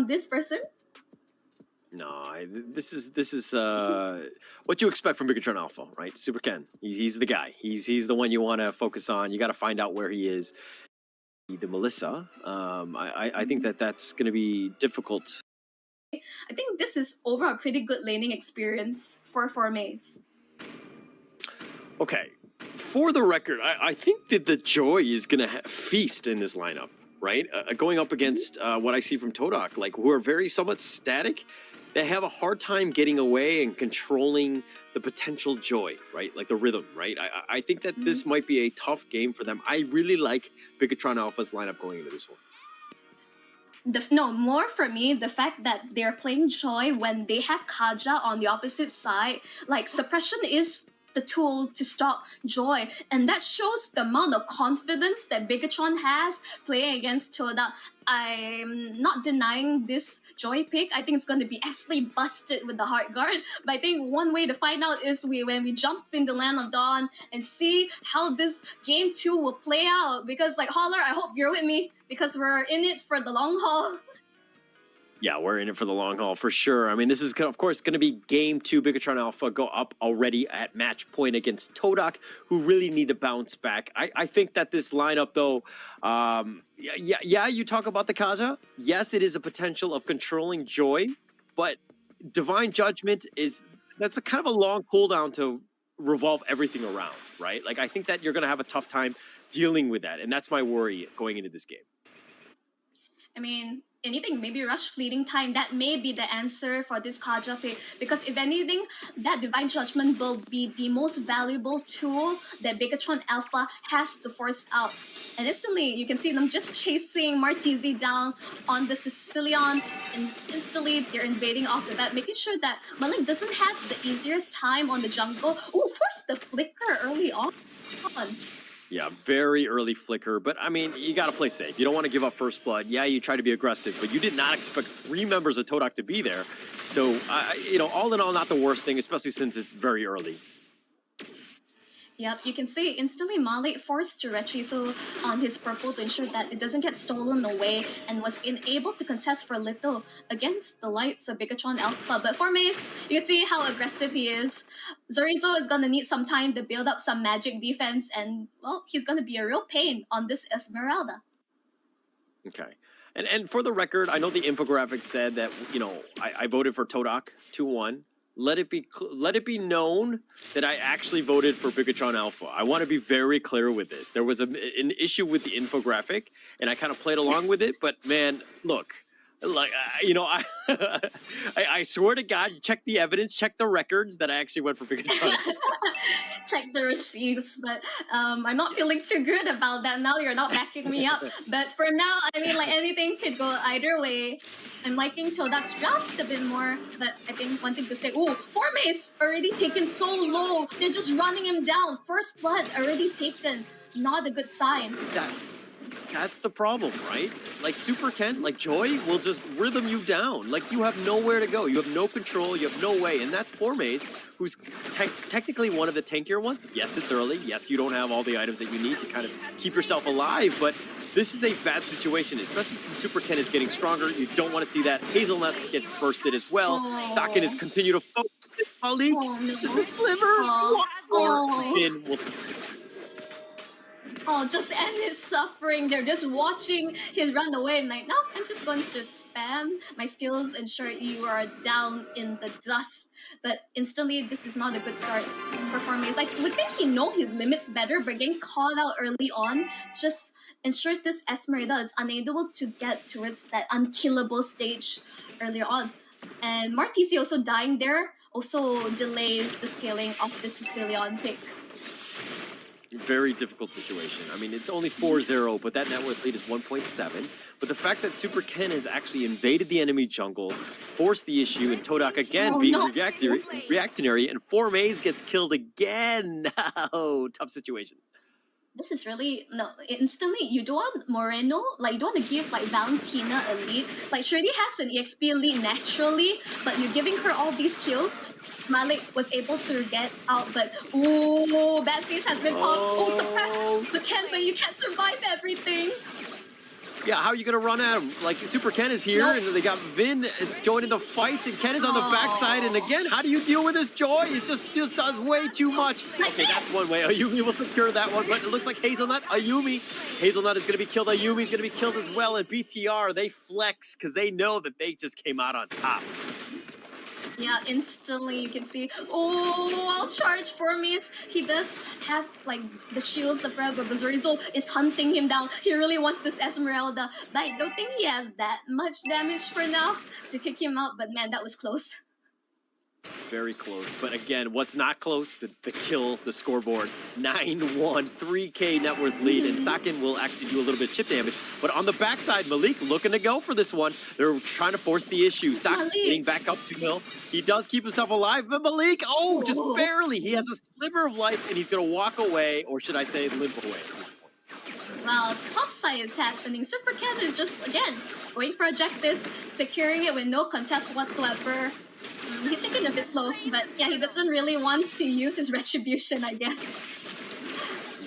from this person? No, this is what you expect from Bigatron Alpha, right? Super Ken, he's the guy. He's the one you want to focus on. You got to find out where he is. The Melissa, I think that's going to be difficult. I think this is over a pretty good laning experience for Maze. Okay, for the record, I think that the Joy is going to feast in this lineup, right? Going up against what I see from TODAK, like who are very somewhat static. They have a hard time getting away and controlling the potential Joy, right? Like the rhythm, right? I think that this might be a tough game for them. I really like Bigatron Alpha's lineup going into this one. No, more for me, the fact that they're playing Joy when they have Kaja on the opposite side. Like, suppression is the tool to stop Joy, and that shows the amount of confidence that Bigatron has playing against TODAK. I'm not denying this Joy pick. I think it's going to be absolutely busted with the Heart Guard, but I think one way to find out is when we jump in the Land of Dawn and see how this game 2 will play out, because like Holler, I hope you're with me, because we're in it for the long haul. Yeah, we're in it for the long haul for sure. I mean, this is, of course, going to be game 2. Bigatron Alpha go up already at match point against TODAK, who really need to bounce back. I think that this lineup, though, yeah, you talk about the Kaja. Yes, it is a potential of controlling Joy, but Divine Judgment that's a kind of a long cooldown to revolve everything around, right? Like, I think that you're going to have a tough time dealing with that, and that's my worry going into this game. I mean, anything, maybe rush fleeting time, that may be the answer for this Kaja pick. Because if anything, that Divine Judgment will be the most valuable tool that Bigatron Alpha has to force out. And instantly, you can see them just chasing Martizi down on the Sicilian, and instantly they're invading off the bat, making sure that Malik doesn't have the easiest time on the jungle. Oh, force the flicker early on. Yeah, very early flicker, but I mean, you got to play safe. You don't want to give up first blood. Yeah, you try to be aggressive, but you did not expect 3 members of TODAK to be there. So, you know, all in all, not the worst thing, especially since it's very early. Yep, you can see instantly Malik forced to retriso on his purple to ensure that it doesn't get stolen away, and was unable to contest for little against the lights of Bigatron Alpha. But for Mace, you can see how aggressive he is. Zorizo is going to need some time to build up some magic defense, and, well, he's going to be a real pain on this Esmeralda. Okay. And for the record, I know the infographic said that, you know, I voted for TODAK 2-1. Let it be known that I actually voted for Bigatron Alpha. I want to be very clear with this. There was an issue with the infographic, and I kind of played along with it. But man, look, like you know, I swear to God, check the evidence, check the records that I actually went for Bigatron Alpha. Check the receipts, but I'm not feeling too good about that now. You're not backing me up. But for now, I mean, like, anything could go either way. I'm liking TODAK's draft a bit more, but I think one thing to say, ooh, Formace already taken so low. They're just running him down. First blood already taken. Not a good sign. That's the problem, right? Like Super Ken, like Joy will just rhythm you down. Like you have nowhere to go. You have no control. You have no way. And that's Formace, who's technically one of the tankier ones. Yes, it's early. Yes, you don't have all the items that you need to kind of keep yourself alive, but this is a bad situation, especially since Super Ken is getting stronger. You don't want to see that. Hazelnut gets bursted as well. Sakin is continue to focus. Malik, just a sliver. Just end his suffering. They're just watching him run away. I'm like, no, I'm just going to just spam my skills, ensure you are down in the dust. But instantly, this is not a good start for Formace. I would think he know his limits better, but getting caught out early on just ensures this Esmeralda is unable to get towards that unkillable stage earlier on. And Martisi also dying there also delays the scaling of the Sicilian pick. Very difficult situation. I mean, it's only 4-0, but that net worth lead is 1.7. But the fact that Super Ken has actually invaded the enemy jungle, forced the issue, and TODAK again being reactionary, and Formace gets killed again. Oh, tough situation. This is really, no, instantly, you don't want Moreno, like, you don't want to give, like, Valentina a lead. Like, she already has an EXP lead naturally, but you're giving her all these kills. Malik was able to get out, but, ooh, bad face has been popped. Oh, suppressed, but you can't survive everything. Yeah, how are you gonna run at him? Like Super Ken is here, and they got Vin is joining the fight, and Ken is on the backside. And again, how do you deal with this Joy? It just does way too much. Okay, that's one way. Ayumi will secure that one, but it looks like Hazelnut, Hazelnut is gonna be killed. Ayumi's gonna be killed as well. And BTR, they flex because they know that they just came out on top. Yeah, instantly you can see, oh, I'll charge for Miss. He does have like the shields of Red, but Bazarizo is hunting him down. He really wants this Esmeralda, but I don't think he has that much damage for now to take him out, but man, that was close. Very close, but again, what's not close? The kill, the scoreboard. 9-1, 3K net worth lead, and Sakin will actually do a little bit of chip damage. But on the backside, Malik looking to go for this one. They're trying to force the issue. Sakin getting back up 2-0. He does keep himself alive, but Malik, just barely. He has a sliver of life, and he's going to walk away, or should I say limp away at this point. Well, topside is happening. Super Ken is just, again, going for objectives, securing it with no contest whatsoever. He's taking a bit slow, but yeah, he doesn't really want to use his retribution, I guess.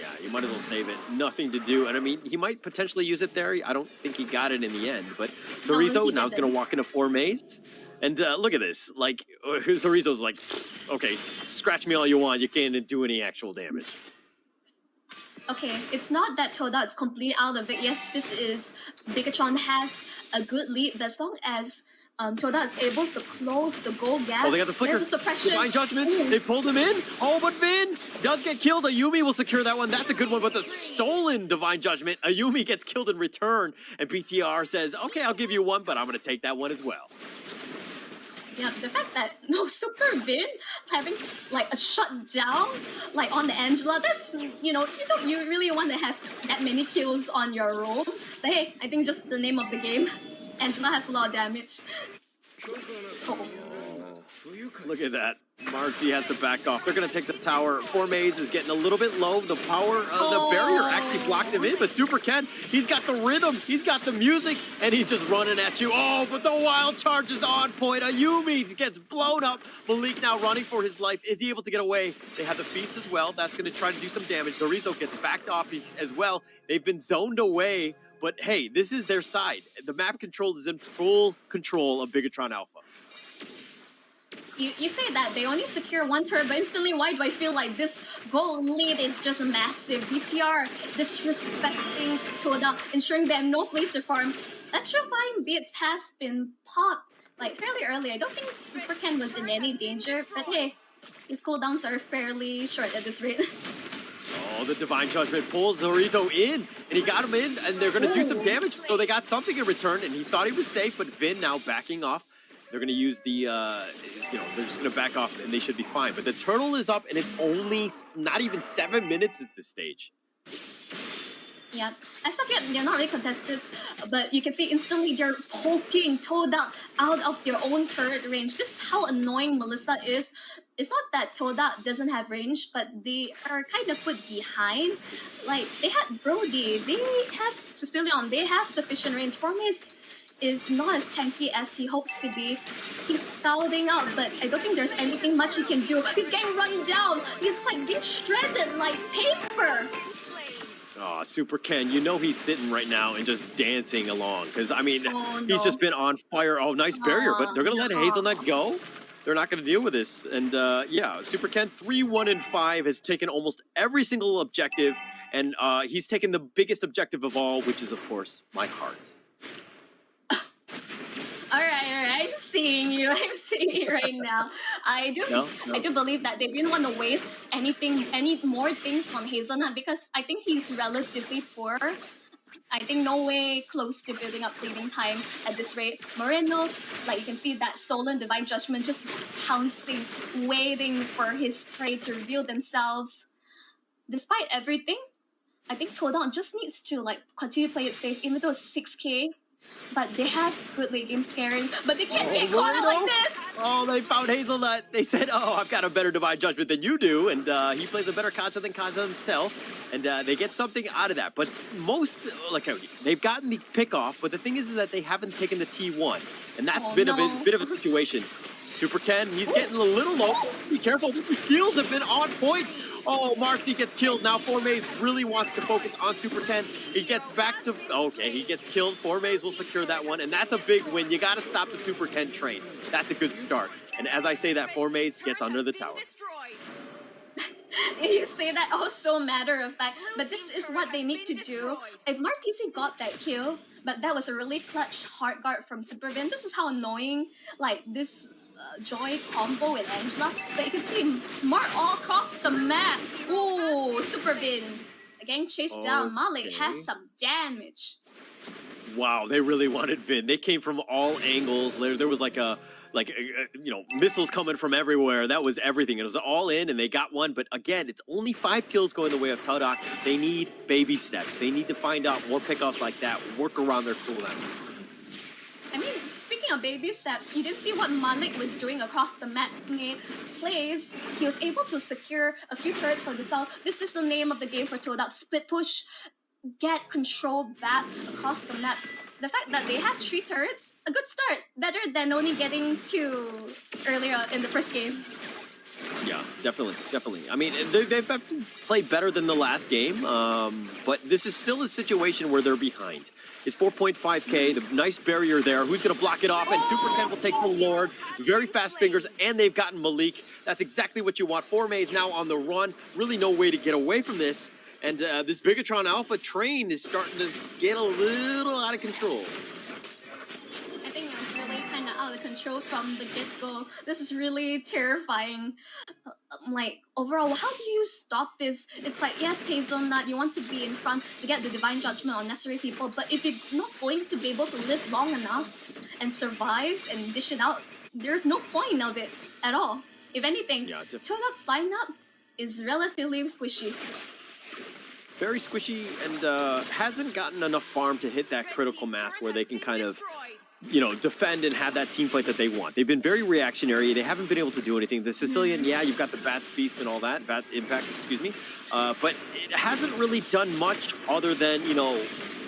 Yeah, you might as well save it. Nothing to do. And I mean, he might potentially use it there. I don't think he got it in the end. But Sorizo now is going to walk into 4 maze. And look at this. Like, Sorizo's like, okay, scratch me all you want. You can't do any actual damage. Okay, it's not that TODAK's completely out of it. Yes, this is... Bigatron has a good lead, but as long as... TODAK is able to close the goal gap. Oh, they got the flicker. There's a suppression. Divine Judgment. Ooh. They pulled him in. Oh, but Vin does get killed. Ayumi will secure that one. That's a good one, but the stolen Divine Judgment. Ayumi gets killed in return, and BTR says, okay, I'll give you one, but I'm going to take that one as well. Yeah, the fact that Super Vin having like a shutdown like on the Angela, that's, you really want to have that many kills on your roll. But hey, I think just the name of the game. Angela has a lot of damage. Oh. Look at that. Marcy has to back off. They're going to take the tower. 4 maze is getting a little bit low. The power of the barrier actually blocked him in, but Super Ken, he's got the rhythm, he's got the music, and he's just running at you. Oh, but the wild charge is on point. Ayumi gets blown up. Malik now running for his life. Is he able to get away? They have the feast as well. That's going to try to do some damage. Zorizo gets backed off as well. They've been zoned away. But hey, this is their side. The map control is in full control of Bigatron Alpha. You say that they only secure 1 turret, but instantly why do I feel like this goal lead is just massive? BTR disrespecting TODAK, ensuring they have no place to farm. That Trifine Bits has been popped like fairly early. I don't think Super Ken was in any danger, but hey, his cooldowns are fairly short at this rate. Oh, the Divine Judgment pulls Zorizo in, and he got him in, and they're going to do some damage. So they got something in return, and he thought he was safe, but Vin now backing off. They're going to use the, they're just going to back off, and they should be fine. But the turtle is up, and it's only not even 7 minutes at this stage. Yeah, as of yet, they're not really contested, but you can see instantly they're poking TODAK out of their own turret range. This is how annoying Melissa is. It's not that TODAK doesn't have range, but they are kind of put behind. Like, they had Brody, they have Sicilian, they have sufficient range. Formis is not as tanky as he hopes to be. He's scouting out, but I don't think there's anything much he can do. He's getting run down. He's like being shredded like paper. Oh, Super Ken, he's sitting right now and just dancing along. Because, I mean, he's just been on fire. Oh, nice barrier, but they're going to let Hazelnut go. They're not going to deal with this. And, yeah, Super Ken, 3-1-5, has taken almost every single objective. And he's taken the biggest objective of all, which is, of course, my heart. All right. I'm seeing you right now. I do believe that they didn't want to waste any more things on Hazelnut because I think he's relatively poor. I think no way close to building up bleeding time at this rate. Moreno, like you can see that stolen Divine Judgment just pouncing, waiting for his prey to reveal themselves. Despite everything, I think TODAK just needs to like continue to play it safe, even though it's 6K. But they have good late game scaring, but they can't get caught out like this! Oh, they found Hazelnut. They said, oh, I've got a better Divine Judgment than you do, and he plays a better Kaja than Kaja himself, and they get something out of that. But they've gotten the pick off, but the thing is that they haven't taken the T1, and that's been a bit of a situation. Super Ken, he's getting a little low. Be careful, the shields have been on point. Oh, Marcy gets killed. Now Formaze really wants to focus on Super Ken. He gets back to, okay, he gets killed. Formaze will secure that one, and that's a big win. You got to stop the Super Ken train. That's a good start. And as I say that, Formaze gets under the tower. You say that all so matter of fact, but this is what they need to do. If Martisi got that kill, but that was a really clutch hard guard from Supervin. This is how annoying like this Joy combo with Angela. But you can see Mark all across the map. Ooh, Supervin again chased down. Malik has some damage. Wow, they really wanted Vin. They came from all angles. There was like missiles coming from everywhere. That was everything. It was all in, and they got one. But again, it's only 5 kills going the way of TODAK. They need baby steps. They need to find out more pickoffs like that, work around their cooldown. I mean, speaking of baby steps, you didn't see what Malik was doing across the map. Plays, he was able to secure a few turrets for the cell. This is the name of the game for TODAK. Split push, get control back across the map. The fact that they have 3 turrets, a good start. Better than only getting 2 earlier in the first game. Yeah, definitely. I mean, they've played better than the last game, but this is still a situation where they're behind. It's 4.5k, the nice barrier there. Who's going to block it off? And Super Ken will take the Lord. Very fast fingers, and they've gotten Malik. That's exactly what you want. Formaze now on the run. Really no way to get away from this. And this Bigatron Alpha train is starting to get a little out of control. I think it was really kind of out of control from the get-go. This is really terrifying. Like, overall, how do you stop this? It's like, yes, Hazelnut, you want to be in front to get the Divine Judgment on necessary people, but if you're not going to be able to live long enough and survive and dish it out, there's no point of it at all. If anything, TODAK's lineup is relatively squishy. Very squishy, and hasn't gotten enough farm to hit that critical mass where they can kind of, defend and have that team fight that they want. They've been very reactionary. They haven't been able to do anything. The Sicilian, yeah, you've got the Bat's Feast and all that, Bat Impact, excuse me, but it hasn't really done much other than,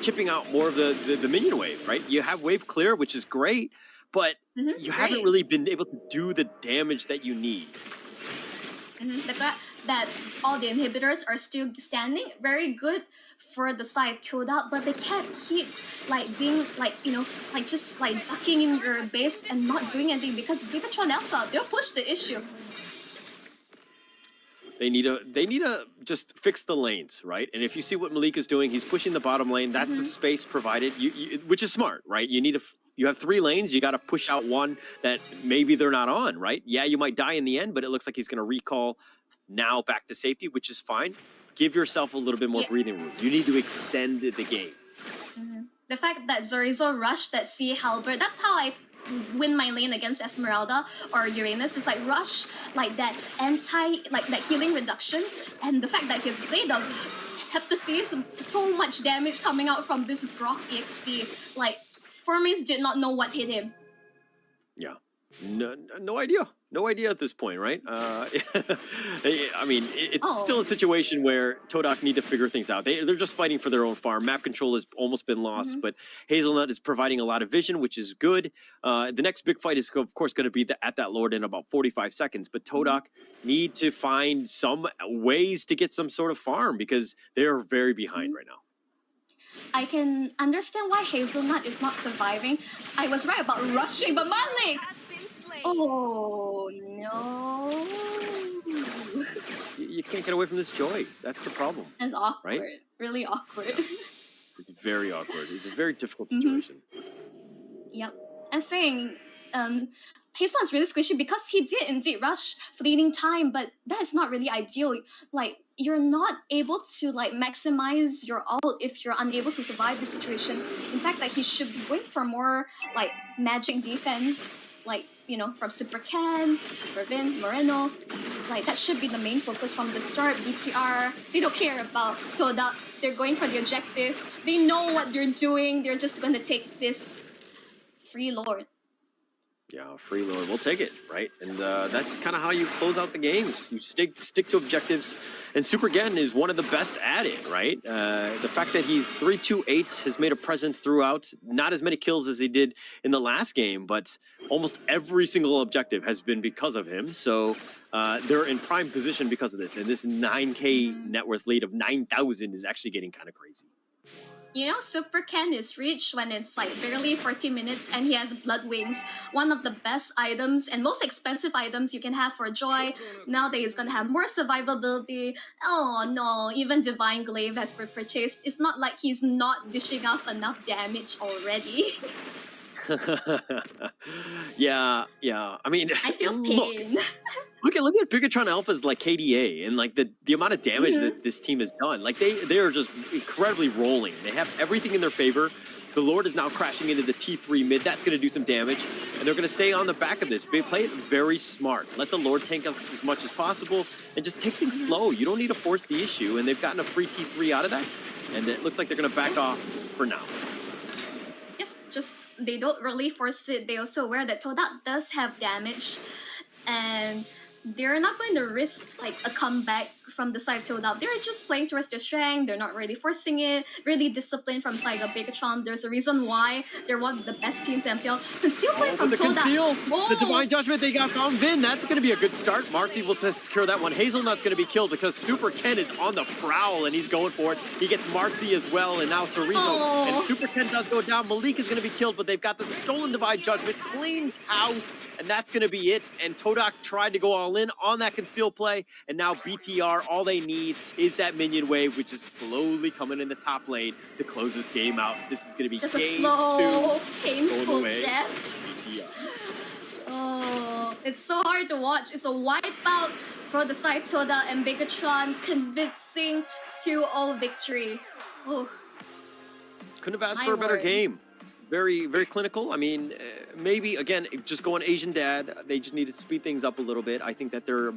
chipping out more of the minion wave, right? You have wave clear, which is great, but you haven't really been able to do the damage that you need. The fact that all the inhibitors are still standing, very good for the side TODAK, but they can't keep being just ducking in your base and not doing anything because Bigatron Alpha, they'll push the issue. They need to just fix the lanes, right? And if you see what Malik is doing, he's pushing the bottom lane. That's the space provided, which is smart, right? You have 3 lanes, you got to push out one that maybe they're not on, right? Yeah, you might die in the end, but it looks like he's going to recall now back to safety, which is fine. Give yourself a little bit more breathing room. You need to extend the game. The fact that Zorizo rushed that Sea Halberd, that's how I win my lane against Esmeralda or Uranus. It's like rush, that healing reduction, and the fact that his Blade of Heptasis, so much damage coming out from this Brock EXP. Formaze did not know what hit him. Yeah. No idea. No idea at this point, right? I mean, it's still a situation where TODAK need to figure things out. They're just fighting for their own farm. Map control has almost been lost, but Hazelnut is providing a lot of vision, which is good. The next big fight is, of course, going to be at that Lord in about 45 seconds. But TODAK need to find some ways to get some sort of farm because they're very behind right now. I can understand why Hazelnut is not surviving. I was right about rushing, but Malik! Oh, no. You can't get away from this joy. That's the problem. It's awkward. Right? Really awkward. It's very awkward. It's a very difficult situation. Yep. And saying, Hazelnut's really squishy because he did indeed rush fleeting time, but that is not really ideal. You're not able to maximize your ult if you're unable to survive the situation. In fact, he should be going for more magic defense, from Super Ken, Super Vin, Moreno. That should be the main focus from the start. BTR, they don't care about TODAK. They're going for the objective. They know what they're doing. They're just going to take this free Lord. Yeah, free lord. We'll take it, right? And that's kind of how you close out the games. You stick to objectives. And Super Gen is one of the best at it, right? The fact that he's 3-2-8 has made a presence throughout. Not as many kills as he did in the last game, but almost every single objective has been because of him. So they're in prime position because of this. And this 9K net worth lead of 9,000 is actually getting kind of crazy. You know, Super Ken is reached when it's like barely 40 minutes and he has Blood Wings, one of the best items and most expensive items you can have for Joy. Now that he's gonna have more survivability. Oh no, even Divine Glaive has been purchased. It's not like he's not dishing off enough damage already. Yeah. I mean, I feel pain. Look at Bigatron Alpha's like KDA and like the amount of damage that this team has done. Like they are just incredibly rolling. They have everything in their favor. The Lord is now crashing into the T3 mid. That's going to do some damage, and they're going to stay on the back of this. They play it very smart. Let the Lord tank up as much as possible and just take things slow. You don't need to force the issue, and they've gotten a free T3 out of that, and it looks like they're going to back off for now. Yep, just they don't really force it. They also aware that TODAK does have damage, and they're not going to risk like a comeback from the side of TODAK. They're just playing towards their strength. They're not really forcing it. Really disciplined from side of Bigatron. There's a reason why they're one of the best teams in MPL. Conceal play from the TODAK. conceal, Oh. the Divine Judgment, they got found Vin. That's going to be a good start. Marcy will secure that one. Hazelnut's going to be killed because Super Ken is on the prowl and he's going for it. He gets Marcy as well, and now Cerezo. And Super Ken does go down. Malik is going to be killed, but they've got the stolen Divine Judgment, cleans house, and that's going to be it. And TODAK tried to go all in on that conceal play, and now BTR, all they need is that minion wave, which is slowly coming in the top lane to close this game out. This is going to be just a game slow, 2 painful away. death. BTR. Oh, it's so hard to watch. It's a wipeout for the side TODAK and Bigatron, convincing 2-0 victory. Oh, Couldn't have asked My for a better word. game. Very, very clinical. I mean, maybe, again, just going Asian Dad. They just need to speed things up a little bit. I think that they're